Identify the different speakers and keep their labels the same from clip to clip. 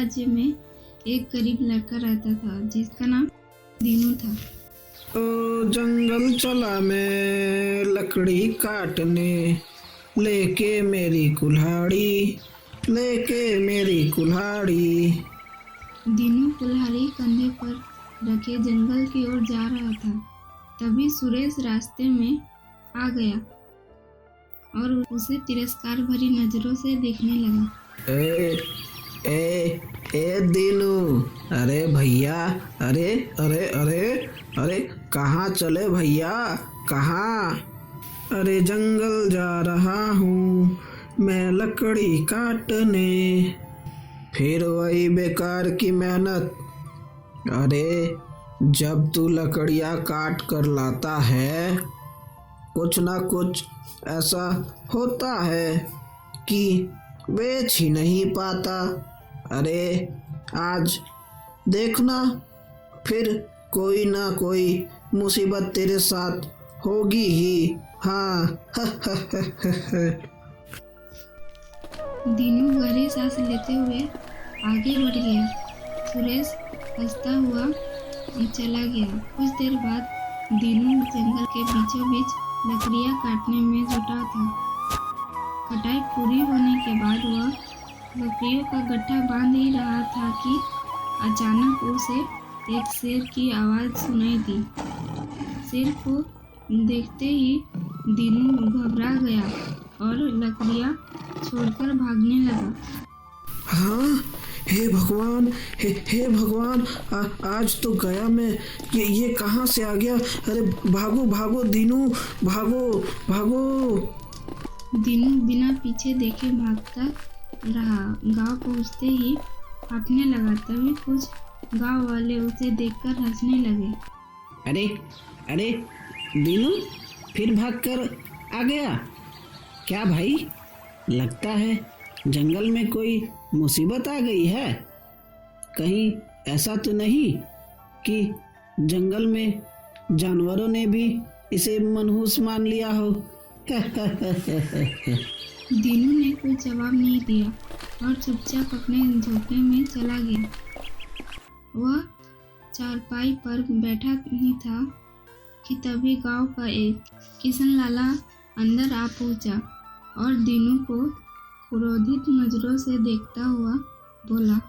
Speaker 1: राज्य में एक गरीब लड़का रहता था जिसका नाम दीनू था।
Speaker 2: ओ जंगल चला मैं लकड़ी काटने, लेके मेरी कुल्हाड़ी, लेके मेरी कुल्हाड़ी।
Speaker 1: दीनू कुल्हाड़ी कंधे पर रखे जंगल की ओर जा रहा था। तभी सुरेश रास्ते में आ गया और उसे तिरस्कार भरी नजरों से देखने लगा।
Speaker 2: ए ए ए दीनू, अरे भैया, अरे अरे अरे अरे कहाँ चले भैया, कहाँ? अरे जंगल जा रहा हूँ मैं लकड़ी काटने, फिर वही बेकार की मेहनत। अरे जब तू लकड़ियाँ काट कर लाता है, कुछ ना कुछ ऐसा होता है कि बेच ही नहीं पाता। अरे आज देखना, फिर कोई ना कोई मुसीबत तेरे साथ होगी ही। हाँ
Speaker 1: दीनू गहरी सांस लेते हुए आगे बढ़ गया। सुरेश हंसता हुआ चला गया। कुछ देर बाद दीनू जंगल के बीचों बीच लकड़ियाँ काटने में जुटा था। कटाई पूरी होने के बाद वह लकड़ियों का गट्ठा बांध ही रहा था कि अचानक उसे एक शेर की आवाज़ सुनाई दी। शेर को देखते ही दीनू घबरा गया और लकड़ियाँ छोड़कर भागने लगा।
Speaker 2: हाँ, हे भगवान, हे भगवान, आज तो गया मैं। ये कहाँ से आ गया? अरे भागो भागो दीनू, भागो भागो।
Speaker 1: दीनू बिना पीछे देखे भागता रहा। गांव पहुंचते ही कांपने लगा। तभी कुछ गांव वाले उसे देखकर हंसने लगे।
Speaker 2: अरे अरे दीनू फिर भागकर आ गया क्या भाई? लगता है जंगल में कोई मुसीबत आ गई है। कहीं ऐसा तो नहीं कि जंगल में जानवरों ने भी इसे मनहूस मान लिया हो।
Speaker 1: दीनू ने कोई जवाब नहीं दिया और चुपचाप अपने झोंपड़े में चला गया। वह चारपाई पर बैठा ही था कि तभी गांव का एक किशन लाला अंदर आ पहुंचा और दीनू को क्रोधित नजरों से देखता हुआ बोला,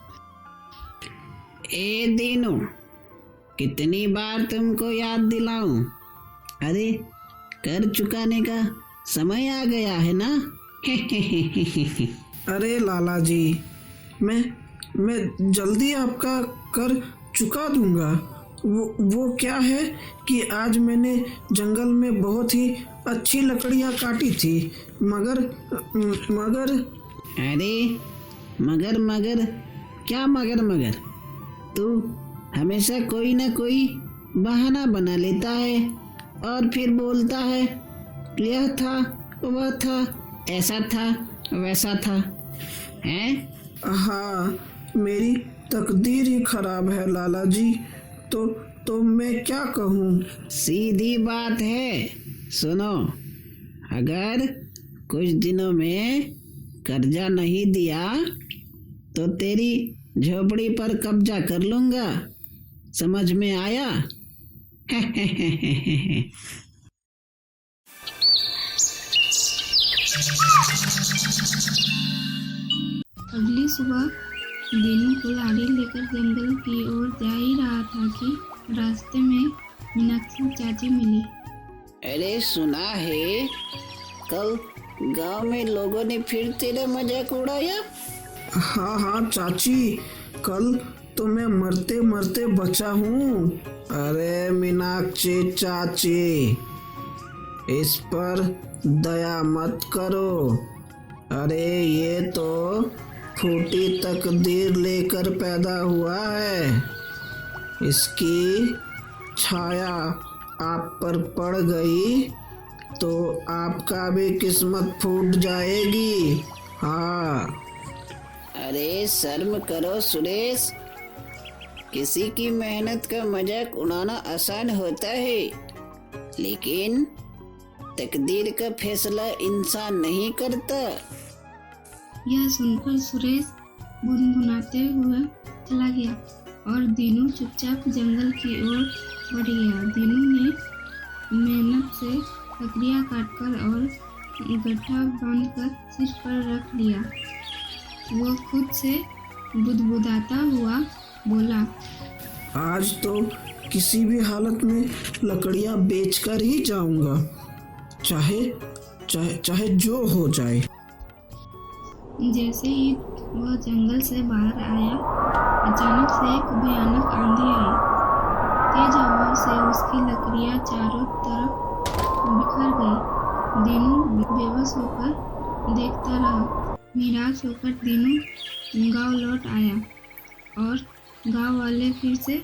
Speaker 2: ए दीनू, कितनी बार तुमको याद दिलाऊं? अरे कर चुकाने का समय आ गया है ना। अरे लाला जी, मैं जल्दी आपका कर चुका दूंगा। वो क्या है कि आज मैंने जंगल में बहुत ही अच्छी लकड़ियाँ काटी थी, मगर अरे मगर क्या मगर? तू हमेशा कोई ना कोई बहाना बना लेता है और फिर बोलता है यह था, वह था, ऐसा था, वैसा था। हैं? हाँ, मेरी तकदीर ही खराब है लाला जी। तो मैं क्या कहूँ? सीधी बात है, सुनो, अगर कुछ दिनों में कर्जा नहीं दिया तो तेरी झोपड़ी पर कब्जा कर लूंगा। समझ में आया?
Speaker 1: अगली सुबह दीनू कुल्हाड़ी लेकर जंगल की ओर जा ही रहा था कि रास्ते में मीनाक्षी चाची मिली।
Speaker 2: अरे सुना है कल गांव में लोगों ने फिर तेरा मजाक उड़ाया? हाँ चाची, कल तो मैं मरते मरते बचा हूँ। अरे मीनाक्षी चाची, इस पर दया मत करो। अरे ये तो फूटी तकदीर लेकर पैदा हुआ है। इसकी छाया आप पर पड़ गई तो आपका भी किस्मत फूट जाएगी। हाँ। अरे शर्म करो सुरेश, किसी की मेहनत का मजाक उड़ाना आसान होता है, लेकिन तकदीर का फैसला इंसान नहीं करता।
Speaker 1: यह सुनकर सुरेश गुनगुनाते हुए चला गया और दीनू चुपचाप जंगल की ओर बढ़ गया। दीनू ने मेहनत से लकड़ियाँ काटकर और गट्ठा बांधकर सिर पर रख लिया। वो खुद से बुदबुदाता हुआ बोला,
Speaker 2: आज तो किसी भी हालत में लकड़ियां बेचकर ही जाऊंगा, चाहे चाहे चाहे जो हो जाए।
Speaker 1: जैसे ही वह जंगल से बाहर आया, अचानक से एक भयानक आंधी आई। तेज हवा से उसकी लकड़ियां चारों तरफ बिखर गई। दीनू बेबस होकर देखता रहा। निराश होकर दीनू गांव लौट आया और गांव वाले फिर से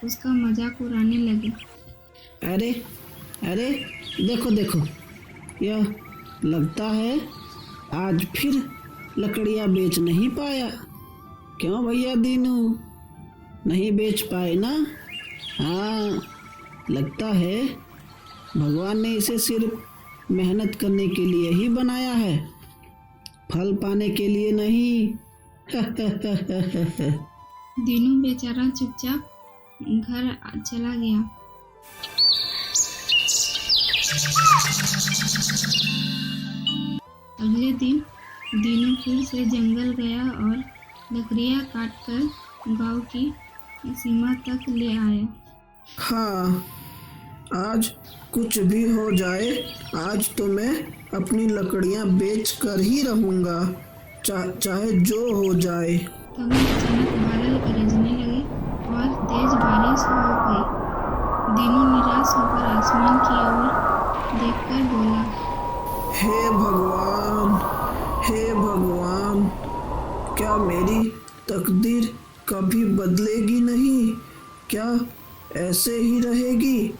Speaker 1: उसका मजाक उड़ाने लगे।
Speaker 2: अरे अरे देखो देखो, यह लगता है आज फिर लकड़ियां बेच नहीं पाया। क्यों भैया दीनू, नहीं बेच पाए ना? हाँ, लगता है भगवान ने इसे सिर्फ मेहनत करने के लिए ही बनाया है, फल पाने के लिए नहीं।
Speaker 1: दीनू बेचारा चुपचाप घर चला गया। अगले दिन दीनू फिर से जंगल गया और लकड़ियाँ काटकर गांव की सीमा तक ले आया।
Speaker 2: हाँ, आज कुछ भी हो जाए, आज तो मैं अपनी लकड़ियां बेच कर ही रहूंगा, चाहे जो हो जाए।
Speaker 1: तभी अचानक बादल गरजने लगे और तेज बारिश हो गई। दीनू निराश होकर आसमान की ओर देखकर बोला,
Speaker 2: हे भगवान, हे भगवान, क्या मेरी तकदीर कभी बदलेगी नहीं? क्या ऐसे ही रहेगी?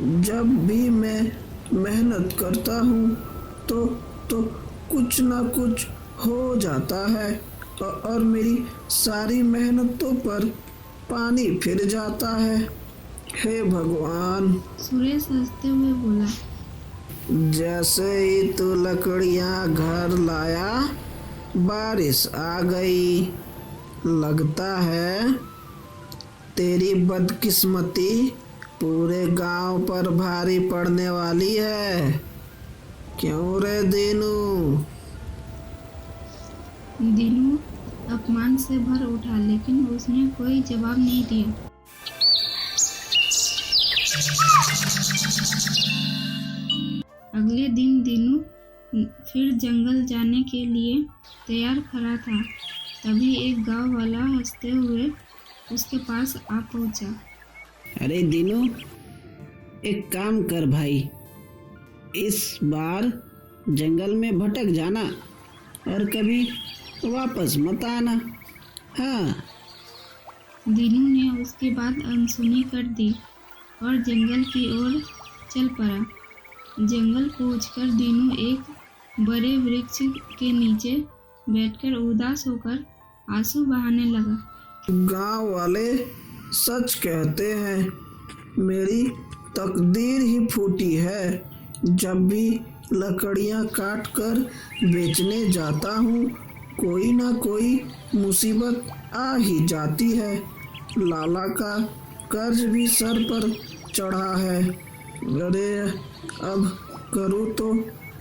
Speaker 2: जब भी मैं मेहनत करता हूँ तो कुछ ना कुछ हो जाता है और मेरी सारी मेहनतों पर पानी फिर जाता है। हे भगवान।
Speaker 1: सुरेश हंसते हुए बोला,
Speaker 2: जैसे ही तू लकड़ियां घर लाया, बारिश आ गई। लगता है तेरी बदकिस्मती पूरे गांव पर भारी पड़ने वाली है। क्यों रे दीनू?
Speaker 1: दीनू अपमान से भर उठा, लेकिन उसने कोई जवाब नहीं दिया। अगले दिन दीनू फिर जंगल जाने के लिए तैयार खड़ा था। तभी एक गांव वाला हंसते हुए उसके पास आ पहुंचा।
Speaker 2: अरे दीनू, एक काम कर भाई, इस बार जंगल में भटक जाना और कभी वापस मत आना। हाँ।
Speaker 1: दीनू ने उसकी बात अनसुनी कर दी और जंगल की ओर चल पड़ा। जंगल पहुंचकर दीनू एक बड़े वृक्ष के नीचे बैठकर उदास होकर आंसू बहाने लगा।
Speaker 2: गांव वाले सच कहते हैं, मेरी तकदीर ही फूटी है। जब भी लकड़ियां काट कर बेचने जाता हूँ, कोई ना कोई मुसीबत आ ही जाती है। लाला का कर्ज भी सर पर चढ़ा है। अरे अब करूँ तो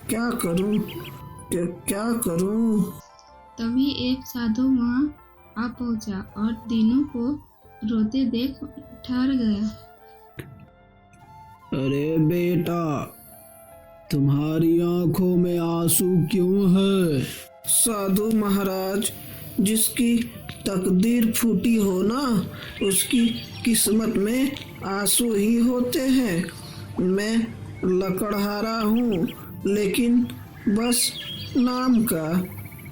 Speaker 2: क्या करूँ, क्या करूँ?
Speaker 1: तभी एक साधु वहाँ आ पहुंचा और दीनू को रोते देख ठहर गया।
Speaker 3: अरे बेटा, तुम्हारी आंखों में आंसू क्यों है?
Speaker 2: साधु महाराज, जिसकी तकदीर फूटी हो ना, उसकी किस्मत में आंसू ही होते हैं। मैं लकड़हारा हूँ, लेकिन बस नाम का।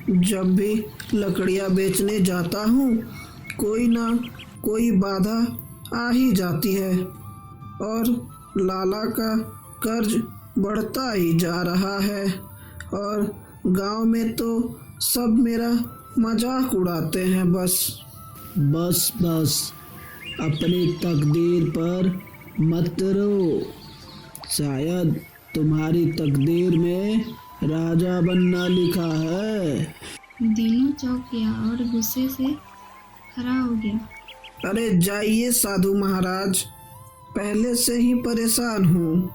Speaker 2: जब भी लकड़ियाँ बेचने जाता हूँ, कोई ना कोई बाधा आ ही जाती है और लाला का कर्ज बढ़ता ही जा रहा है और गांव में तो सब मेरा मजाक उड़ाते हैं।
Speaker 3: बस अपनी तकदीर पर मत रो। शायद तुम्हारी तकदीर में राजा बनना लिखा है।
Speaker 1: दीनू चौंक गया और गुस्से से खड़ा हो गया।
Speaker 2: अरे जाइए साधु महाराज, पहले से ही परेशान हूँ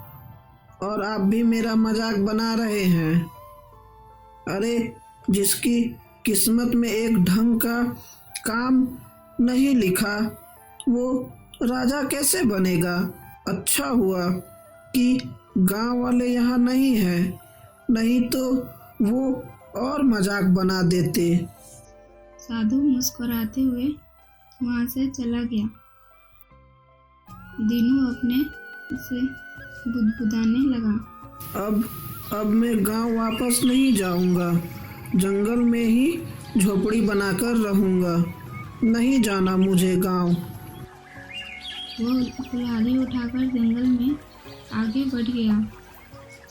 Speaker 2: और आप भी मेरा मजाक बना रहे हैं। अरे जिसकी किस्मत में एक ढंग का काम नहीं लिखा वो राजा कैसे बनेगा। अच्छा हुआ कि गांव वाले यहाँ नहीं हैं, नहीं तो वो और मजाक बना देते।
Speaker 1: साधु मुस्कुराते हुए वहां से चला गया। दीनू अपने से बुदबुदाने लगा।
Speaker 2: अब मैं गांव वापस नहीं जाऊंगा, जंगल में ही झोपड़ी बनाकर रहूंगा, नहीं जाना मुझे गांव।
Speaker 1: वो कुल्हाड़ी उठाकर जंगल में आगे बढ़ गया।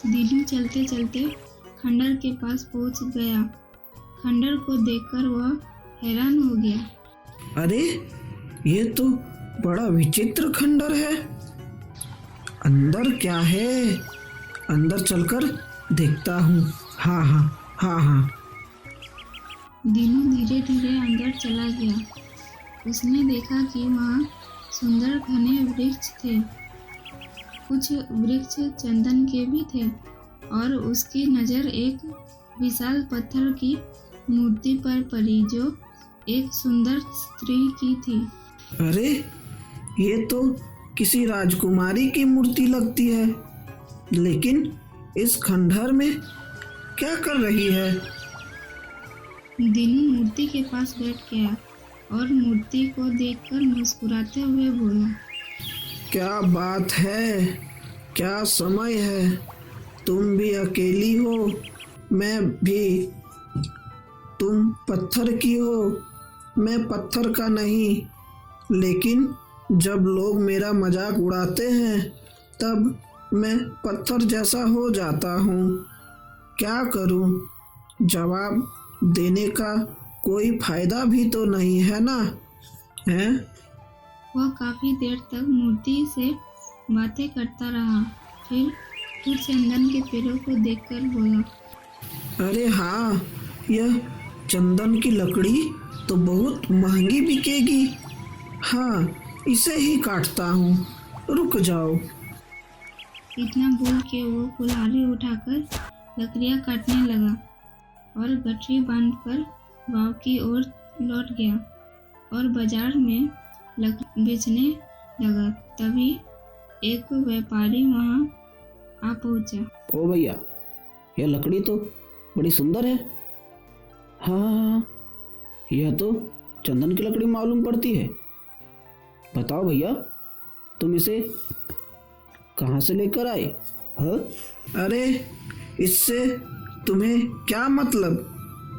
Speaker 1: दीनू चलते चलते खंडर के पास पहुंच गया। खंडर को देखकर वह हैरान हो गया।
Speaker 2: अरे ये तो बड़ा विचित्र खंडर है, अंदर क्या है? अंदर चलकर देखता हूँ। हाँ।
Speaker 1: दीनू धीरे धीरे अंदर चला गया। उसने देखा कि वहाँ सुंदर घने वृक्ष थे, कुछ वृक्ष चंदन के भी थे और उसकी नज़र एक विशाल पत्थर की मूर्ति पर पड़ी जो एक सुंदर स्त्री की थी।
Speaker 2: अरे ये तो किसी राजकुमारी की मूर्ति लगती है, लेकिन इस खंडहर में क्या कर रही है?
Speaker 1: दीनू मूर्ति के पास बैठ गया और मूर्ति को देखकर मुस्कुराते हुए बोला,
Speaker 2: क्या बात है, क्या समय है, तुम भी अकेली हो, मैं भी। तुम पत्थर की हो, मैं पत्थर का नहीं, लेकिन जब लोग मेरा मजाक उड़ाते हैं तब मैं पत्थर जैसा हो जाता हूँ। क्या करूँ, जवाब देने का कोई फायदा भी तो नहीं है ना, हैं?
Speaker 1: वह काफी देर तक मूर्ति से बातें करता रहा, फिर कुछ चंदन के पेड़ों को देखकर बोला,
Speaker 2: अरे हाँ, यह चंदन की लकड़ी तो बहुत महंगी बिकेगी। हाँ, इसे ही काटता हूँ, रुक जाओ।
Speaker 1: इतना बोल के वो कुल्हाड़ी उठाकर लकड़ियाँ काटने लगा और गठरी बांधकर गांव की ओर लौट गया और बाजार में लकड़ी बेचने लगा। तभी एक व्यापारी वहां आ पहुंचा।
Speaker 3: ओ भैया, यह लकड़ी तो बड़ी सुंदर है। हाँ, यह तो चंदन की लकड़ी मालूम पड़ती है। बताओ भैया, तुम इसे कहाँ से लेकर आए? हाँ?
Speaker 2: अरे इससे तुम्हें क्या मतलब,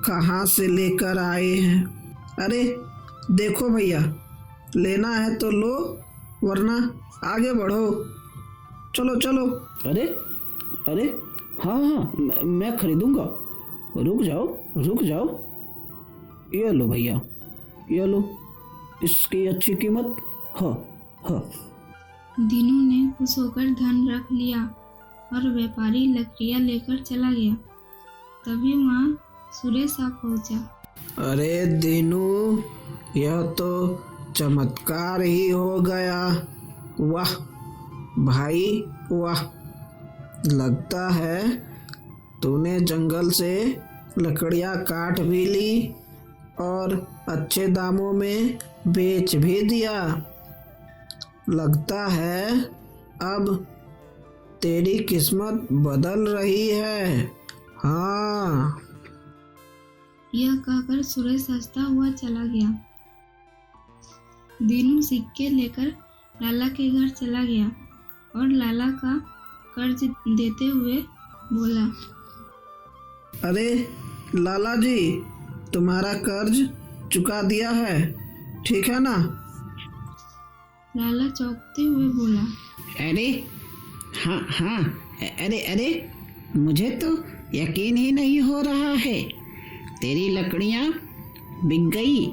Speaker 2: कहाँ से लेकर आए हैं? अरे देखो भैया, लेना है तो लो, वरना आगे बढ़ो, चलो।
Speaker 3: अरे हाँ, मैं खरीदूंगा। रुक जाओ। ये लो भैया, ये लो, इसकी अच्छी कीमत। हाँ।
Speaker 1: दीनू ने खुश होकर धन रख लिया और व्यापारी लकड़ियाँ लेकर चला गया। तभी वहाँ सुरेश आ पहुंचा।
Speaker 2: अरे दीनू, यह तो चमत्कार ही हो गया। वाह भाई वाह, लगता है तूने जंगल से लकड़ियाँ काट भी ली और अच्छे दामों में बेच भी दिया। लगता है अब तेरी किस्मत बदल रही है। हाँ।
Speaker 1: यह कहकर सुरेश हंसता हुआ चला गया। दीनू सिक्के लेकर लाला के घर चला गया और लाला का कर्ज देते हुए बोला,
Speaker 2: अरे लाला जी, तुम्हारा कर्ज चुका दिया है, ठीक है ना?
Speaker 1: लाला चौंकते हुए बोला,
Speaker 2: अरे हाँ, अरे मुझे तो यकीन ही नहीं हो रहा है, तेरी लकड़ियाँ बिक गई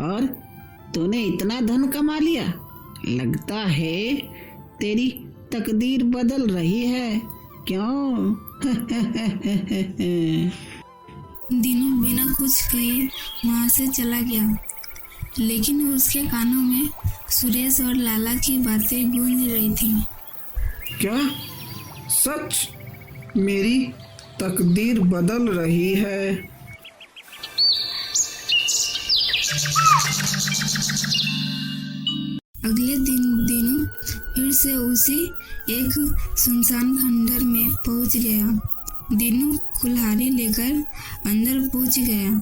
Speaker 2: और तूने इतना धन कमा लिया। लगता है तेरी तकदीर बदल रही है, क्यों?
Speaker 1: दीनू बिना कुछ कहे वहां से चला गया, लेकिन उसके कानों में सुरेश और लाला की बातें गूंज रही थी।
Speaker 2: क्या सच? मेरी तकदीर बदल रही है।
Speaker 1: अगले दिन दीनू फिर से उसी एक सुनसान खंडर में पहुंच गया। दीनू कुल्हाड़ी लेकर अंदर पहुंच गया।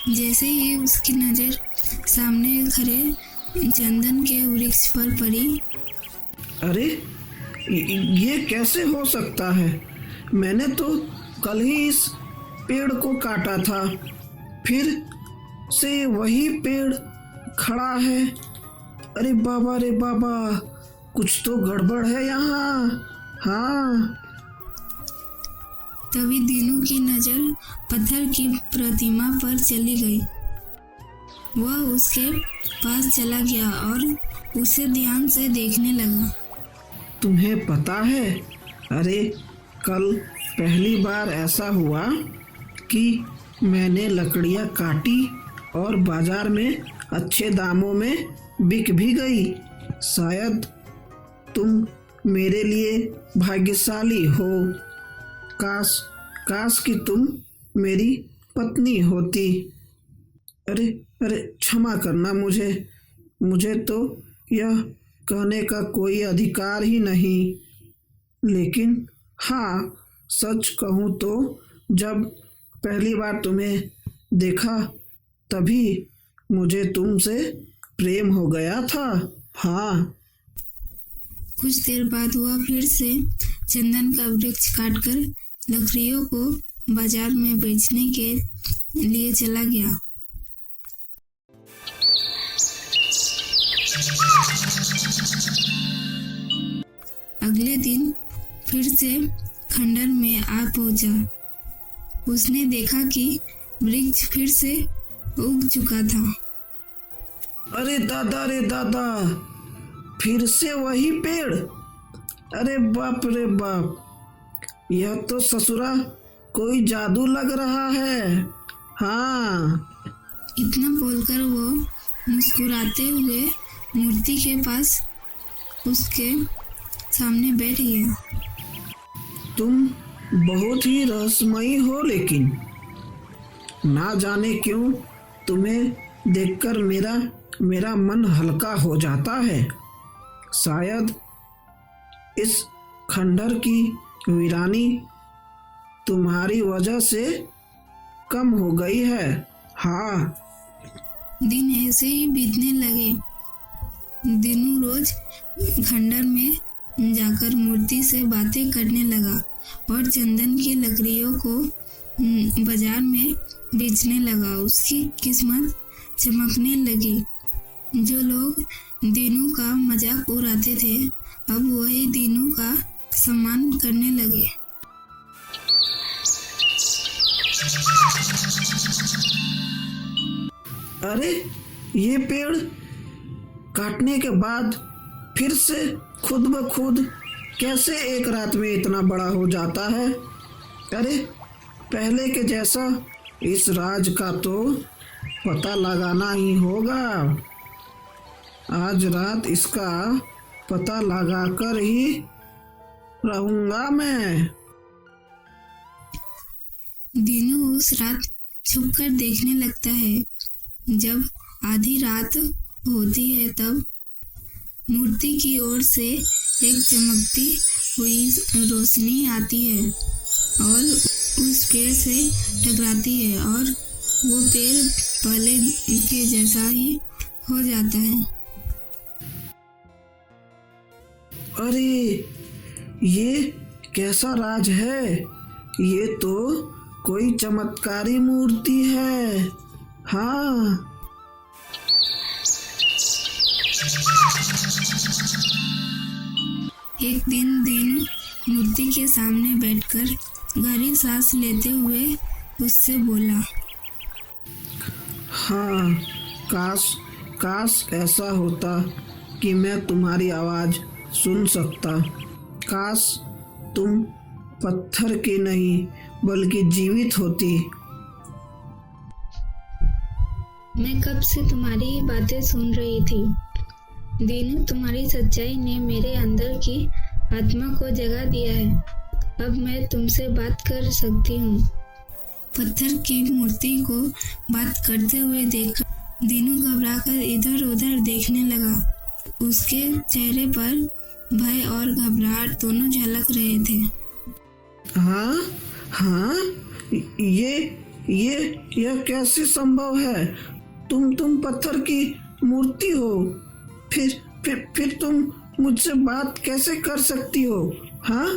Speaker 1: जैसे ही उसकी नजर सामने खड़े चंदन के वृक्ष पर पड़ी,
Speaker 2: अरे ये कैसे हो सकता है? मैंने तो कल ही इस पेड़ को काटा था, फिर से वही पेड़ खड़ा है। अरे बाबा रे बाबा, कुछ तो गड़बड़ है यहाँ। हाँ,
Speaker 1: तभी दीनू की नजर पत्थर की प्रतिमा पर चली गई। वह उसके पास चला गया और उसे ध्यान से देखने लगा।
Speaker 2: तुम्हें पता है, अरे कल पहली बार ऐसा हुआ कि मैंने लकड़ियाँ काटी और बाजार में अच्छे दामों में बिक भी गई। शायद तुम मेरे लिए भाग्यशाली हो। काश कि तुम मेरी पत्नी होती। अरे अरे क्षमा करना, मुझे तो यह कहने का कोई अधिकार ही नहीं। लेकिन हाँ, सच कहूँ तो जब पहली बार तुम्हें देखा तभी मुझे तुमसे प्रेम हो गया था। हाँ।
Speaker 1: कुछ देर बाद वह फिर से चंदन का वृक्ष काटकर लकड़ियों को बाजार में बेचने के लिए चला गया। अगले दिन फिर से खंडर में आ पहुंचा। उसने देखा कि वृक्ष फिर से उग चुका था।
Speaker 2: अरे दादा रे दादा, फिर से वही पेड़। अरे बाप रे बाप, यह तो ससुरा कोई जादू लग रहा है। हाँ।
Speaker 1: इतना बोलकर वो मुस्कुराते हुए मूर्ति के पास उसके सामने बैठ गया।
Speaker 2: तुम बहुत ही रहस्यमयी हो, लेकिन ना जाने क्यों तुम्हें देखकर मेरा मन हल्का हो जाता है। शायद इस खंडर की वीरानी तुम्हारी वजह से कम हो गई है। हाँ।
Speaker 1: दिन ऐसे ही बीतने लगे। दिनू रोज खंडर में जाकर मूर्ति से बातें करने लगा और चंदन की लकड़ियों को बाजार में बेचने लगा। उसकी किस्मत चमकने लगी। जो लोग दीनू का मजाक उड़ाते थे, अब वही दीनू का सम्मान करने लगे।
Speaker 2: अरे ये पेड़ काटने के बाद फिर से खुद ब खुद कैसे एक रात में इतना बड़ा हो जाता है? अरे पहले के जैसा इस राज का तो पता लगाना ही होगा। आज रात इसका पता लगाकर ही रहूंगा मैं।
Speaker 1: दीनू उस रात छुपकर देखने लगता है। जब आधी रात होती है तब मूर्ति की ओर से एक चमकती हुई रोशनी आती है और उस पेड़ से टकराती है और वो पेड़ पहले के जैसा ही हो जाता है।
Speaker 2: अरे ये कैसा राज है? ये तो कोई चमत्कारी मूर्ति है। हाँ।
Speaker 1: एक दिन दीनू मूर्ति के सामने बैठकर गहरी सांस लेते हुए उससे बोला,
Speaker 2: हाँ, काश ऐसा होता कि मैं तुम्हारी आवाज़ सुन सकता। काश तुम पत्थर की नहीं बल्कि जीवित होती।
Speaker 1: मैं कब से तुम्हारी ही बातें सुन रही थी। दीनू, तुम्हारी सच्चाई ने मेरे अंदर की आत्मा को जगा दिया है। अब मैं तुमसे बात कर सकती हूँ। पत्थर की मूर्ति को बात करते हुए देखकर दीनू घबराकर इधर उधर देखने लगा। उसके चेहरे पर भय और घबराहट दोनों झलक रहे थे।
Speaker 2: हाँ हाँ, यह कैसे संभव है? तुम पत्थर की मूर्ति हो, फिर तुम मुझसे बात कैसे कर सकती हो? हाँ?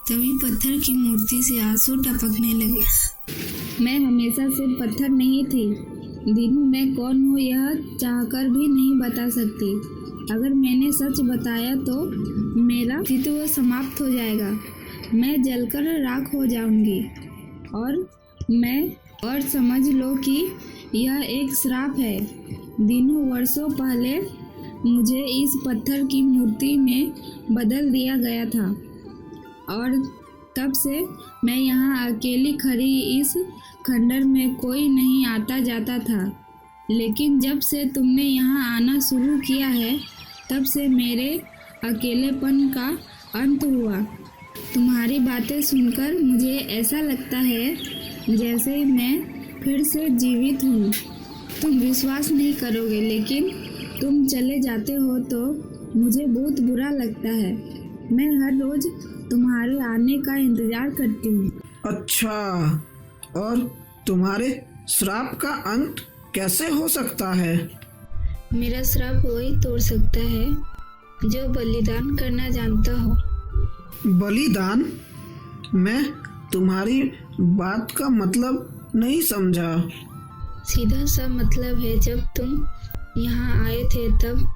Speaker 1: तभी पत्थर की मूर्ति से आंसू टपकने लगे। मैं हमेशा से पत्थर नहीं थी दीनू, मैं कौन हूँ यह चाहकर भी नहीं बता सकती। अगर मैंने सच बताया तो मेरा अस्तित्व समाप्त हो जाएगा। मैं जलकर राख हो जाऊंगी और समझ लो कि यह एक श्राप है। दीनू, वर्षों पहले मुझे इस पत्थर की मूर्ति में बदल दिया गया था और तब से मैं यहाँ अकेली खड़ी इस खंडर में कोई नहीं आता जाता था। लेकिन जब से तुमने यहाँ आना शुरू किया है तब से मेरे अकेलेपन का अंत हुआ। तुम्हारी बातें सुनकर मुझे ऐसा लगता है जैसे मैं फिर से जीवित हूँ। तुम विश्वास नहीं करोगे, लेकिन तुम चले जाते हो तो मुझे बहुत बुरा लगता है। मैं हर रोज तुम्हारे आने का इंतजार करती हूँ।
Speaker 2: अच्छा, और तुम्हारे श्राप का अंत कैसे हो सकता है?
Speaker 1: मेरा श्राप वही तोड़ सकता है जो बलिदान करना जानता हो।
Speaker 2: बलिदान? मैं तुम्हारी बात का मतलब नहीं समझा।
Speaker 1: सीधा सा मतलब है, जब तुम यहाँ आए थे तब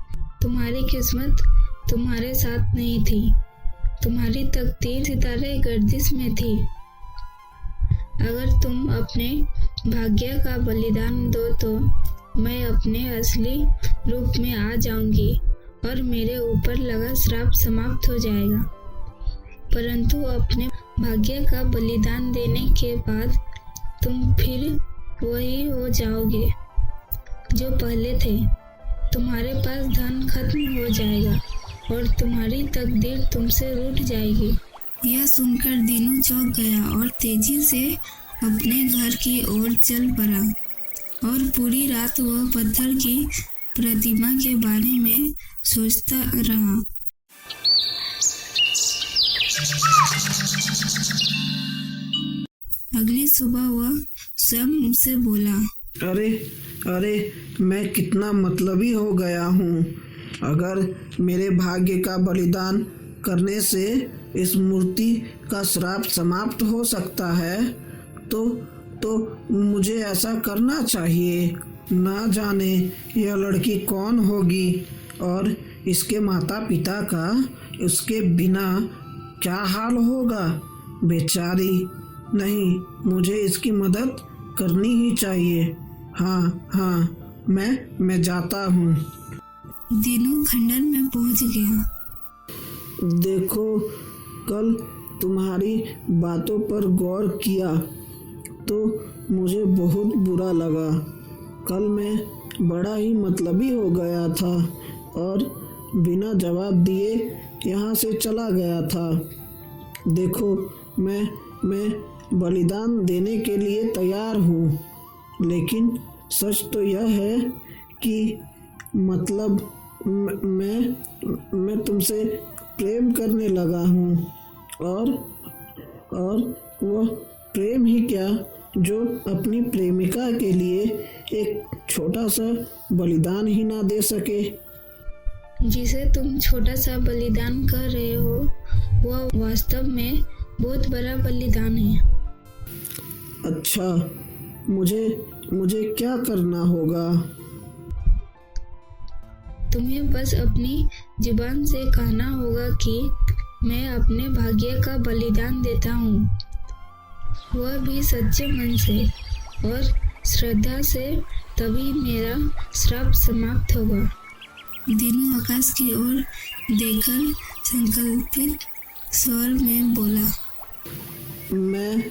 Speaker 1: तुम्हारी किस्मत तुम्हारे साथ नहीं थी। तुम्हारी तकदीर सितारे गर्दिश में थी। अगर तुम अपने भाग्य का बलिदान दो तो मैं अपने असली रूप में आ जाऊंगी और मेरे ऊपर लगा श्राप समाप्त हो जाएगा। परंतु अपने भाग्य का बलिदान देने के बाद तुम फिर वही हो जाओगे जो पहले थे। तुम्हारे पास धन खत्म हो जाएगा और तुम्हारी तकदीर तुमसे रूठ जाएगी। यह सुनकर दीनू चौंक गया और तेजी से अपने घर की ओर चल पड़ा और पूरी रात वह पत्थर की प्रतिमा के बारे में सोचता रहा। अगली सुबह वह स्वयं से बोला,
Speaker 2: अरे मैं कितना मतलबी हो गया हूँ। अगर मेरे भाग्य का बलिदान करने से इस मूर्ति का श्राप समाप्त हो सकता है तो मुझे ऐसा करना चाहिए। ना जाने यह लड़की कौन होगी और इसके माता पिता का उसके बिना क्या हाल होगा। बेचारी, नहीं, मुझे इसकी मदद करनी ही चाहिए। हाँ, मैं जाता हूँ।
Speaker 1: दीनू खंडर में पहुँच गया।
Speaker 2: देखो, कल तुम्हारी बातों पर गौर किया तो मुझे बहुत बुरा लगा। कल मैं बड़ा ही मतलबी हो गया था और बिना जवाब दिए यहाँ से चला गया था। देखो, मैं बलिदान देने के लिए तैयार हूँ, लेकिन सच तो यह है कि मतलब मैं तुमसे प्रेम करने लगा हूँ और वह प्रेम ही क्या, जो अपनी प्रेमिका के लिए एक छोटा सा बलिदान ही ना दे सके।
Speaker 1: जिसे तुम छोटा सा बलिदान कर रहे हो वह वास्तव में बहुत बड़ा बलिदान है।
Speaker 2: अच्छा, मुझे क्या करना होगा?
Speaker 1: तुम्हें बस अपनी जुबान से कहना होगा कि मैं अपने भाग्य का बलिदान देता हूँ, वह भी सच्चे मन से और श्रद्धा से, तभी मेरा श्राप समाप्त होगा। दीनू आकाश की ओर देखकर संकल्पित स्वर में बोला,
Speaker 2: मैं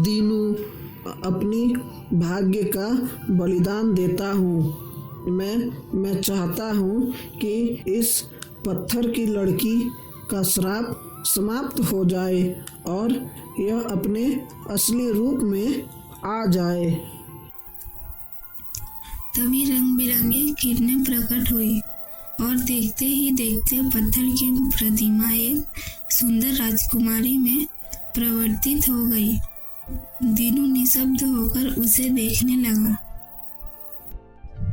Speaker 2: दीनू अपनी भाग्य का बलिदान देता हूँ। मैं चाहता हूँ कि इस पत्थर की लड़की का श्राप समाप्त हो जाए और यह अपने असली रूप में आ जाए।
Speaker 1: तभी रंग बिरंगी किरणें प्रकट हुई और देखते ही देखते पत्थर की प्रतिमा एक सुंदर राजकुमारी में परिवर्तित हो गई। दीनू निशब्द होकर उसे देखने लगा।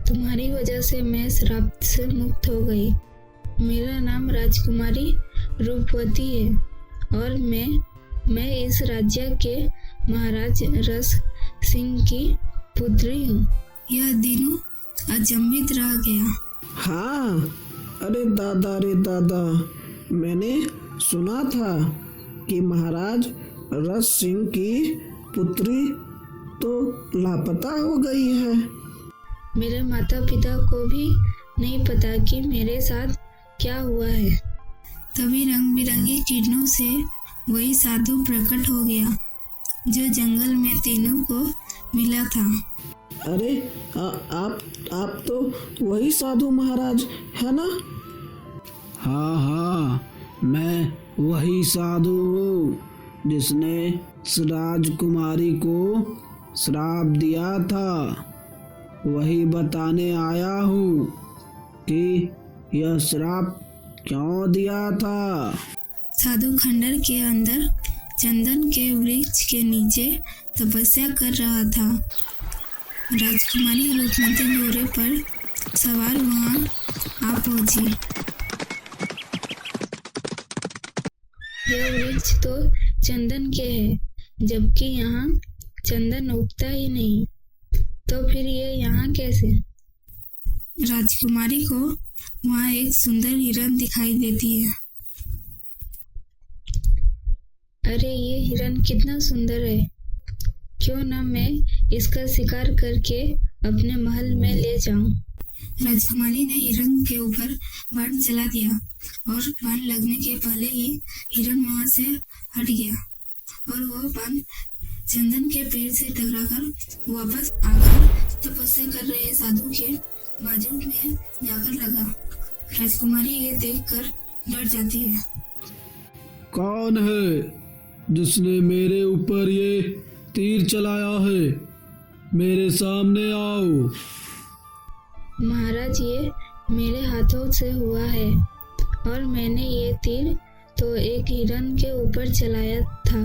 Speaker 1: तुम्हारी वजह से मैं श्राप से मुक्त हो गई। मेरा नाम राजकुमारी रूपवती है और मैं इस राज्य के महाराज रस सिंह की पुत्री हूँ। यह दीनू अचंभित रह गया।
Speaker 2: हाँ, अरे दादा, मैंने सुना था कि महाराज रस सिंह की पुत्री तो लापता हो गई है।
Speaker 1: मेरे माता पिता को भी नहीं पता कि मेरे साथ क्या हुआ है। तभी रंग बिरंगी किरणों से वही साधु प्रकट हो गया जो जंगल में तीनों को मिला था।
Speaker 2: अरे आप तो वही साधु महाराज है ना?
Speaker 3: हाँ, मैं वही साधु हूँ जिसने राजकुमारी को श्राप दिया था। वही बताने आया हूँ कि यह श्राप क्यों दिया था।
Speaker 1: साधु खंडर के अंदर चंदन के वृक्ष के नीचे तपस्या कर रहा था। राजकुमारी रूपमती घोड़े पर सवार वहां आ पहुंची। यह वृक्ष तो चंदन के है, जबकि यहाँ चंदन उगता ही नहीं, तो फिर ये यहाँ कैसे? राजकुमारी को वहाँ एक सुंदर हिरन दिखाई देती है। अरे ये हिरन कितना सुंदर है, क्यों ना मैं इसका शिकार करके अपने महल में ले जाऊं। राजकुमारी ने हिरन के ऊपर बाण चला दिया और बाण लगने के पहले ही हिरन वहां से हट गया और वो बाण चंदन के पेड़ से टकराकर वापस आकर तपस्या कर रहे साधु के बाजू में जाकर लगा। राजकुमारी ये देखकर डर जाती है।
Speaker 3: कौन है जिसने मेरे ऊपर ये तीर चलाया है? मेरे सामने आओ।
Speaker 1: महाराज, ये मेरे हाथों से हुआ है और मैंने ये तीर तो एक हिरन के ऊपर चलाया था,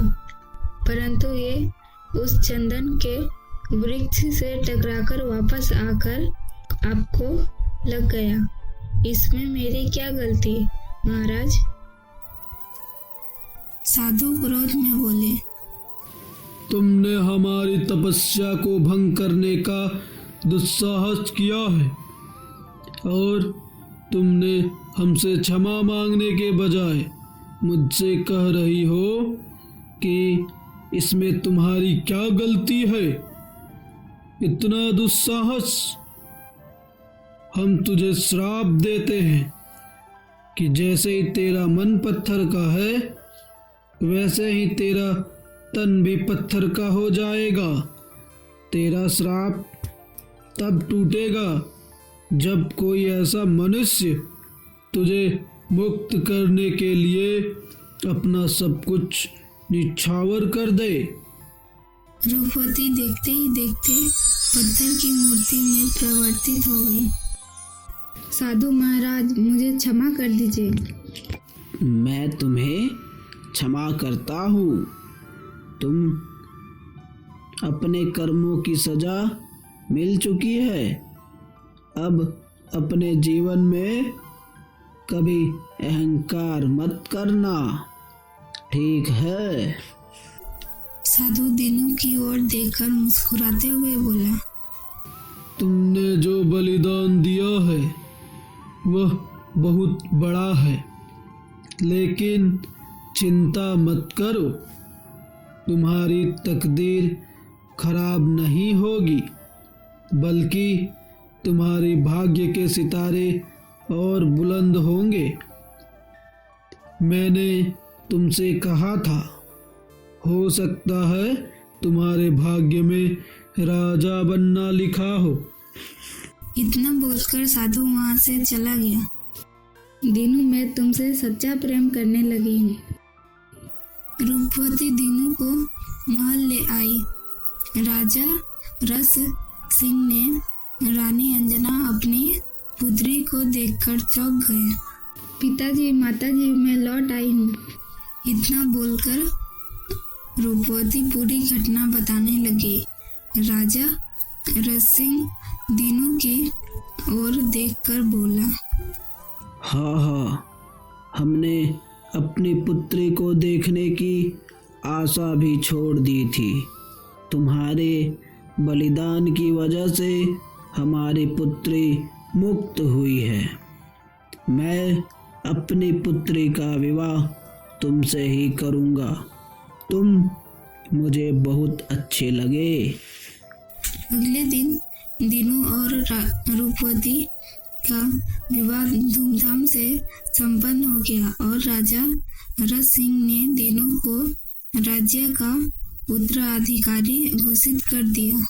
Speaker 1: परंतु ये उस चंदन के वृक्ष से टकराकर वापस आकर आपको लग गया। इसमें मेरी क्या गलती महाराज? साधु क्रोध में बोले।
Speaker 3: तुमने हमारी तपस्या को भंग करने का दुस्साहस किया है और तुमने हमसे क्षमा मांगने के बजाय मुझसे कह रही हो कि इसमें तुम्हारी क्या गलती है? इतना दुस्साहस! हम तुझे श्राप देते हैं कि जैसे ही तेरा मन पत्थर का है वैसे ही तेरा तन भी पत्थर का हो जाएगा। तेरा श्राप तब टूटेगा जब कोई ऐसा मनुष्य तुझे मुक्त करने के लिए अपना सब कुछ निछावर कर दे।
Speaker 1: रूपवती देखते ही देखते पत्थर की मूर्ति में परिवर्तित हो गई। साधु महाराज, मुझे क्षमा कर दीजिए।
Speaker 2: मैं तुम्हें क्षमा करता हूँ। तुम अपने कर्मों की सजा मिल चुकी है। अब अपने जीवन में कभी अहंकार मत करना, ठीक है?
Speaker 1: साधु दीनू की ओर देखकर मुस्कुराते हुए बोला।
Speaker 3: तुमने जो बलिदान दिया है वह बहुत बड़ा है, लेकिन चिंता मत करो, तुम्हारी तकदीर खराब नहीं होगी, बल्कि तुम्हारी भाग्य के सितारे और बुलंद होंगे। मैंने तुमसे कहा था
Speaker 4: हो सकता है तुम्हारे भाग्य में राजा बनना लिखा हो।
Speaker 1: इतना बोलकर साधु वहां से चला गया। दीनू, मैं तुमसे सच्चा प्रेम करने लगी हूँ। रूपवती दीनू को महल ले आई। राजा रस सिंह ने रानी अंजना अपनी पुत्री को देखकर चौंक गए। पिताजी, माताजी, मैं लौट आई हूँ। इतना बोलकर रूपवती पूरी घटना बताने लगी। राजा रस सिंह दीनू की ओर देखकर बोला,
Speaker 3: हाँ, हमने अपनी पुत्री को देखने की आशा भी छोड़ दी थी। तुम्हारे बलिदान की वजह से हमारी पुत्री मुक्त हुई है। मैं अपनी पुत्री का विवाह तुमसे ही करूँगा। तुम मुझे बहुत अच्छे लगे।
Speaker 1: अगले दिन दीनू और रूपवती का विवाह धूमधाम से संपन्न हो गया और राजा रस सिंह ने दीनू को राज्य का उत्तराधिकारी घोषित कर दिया।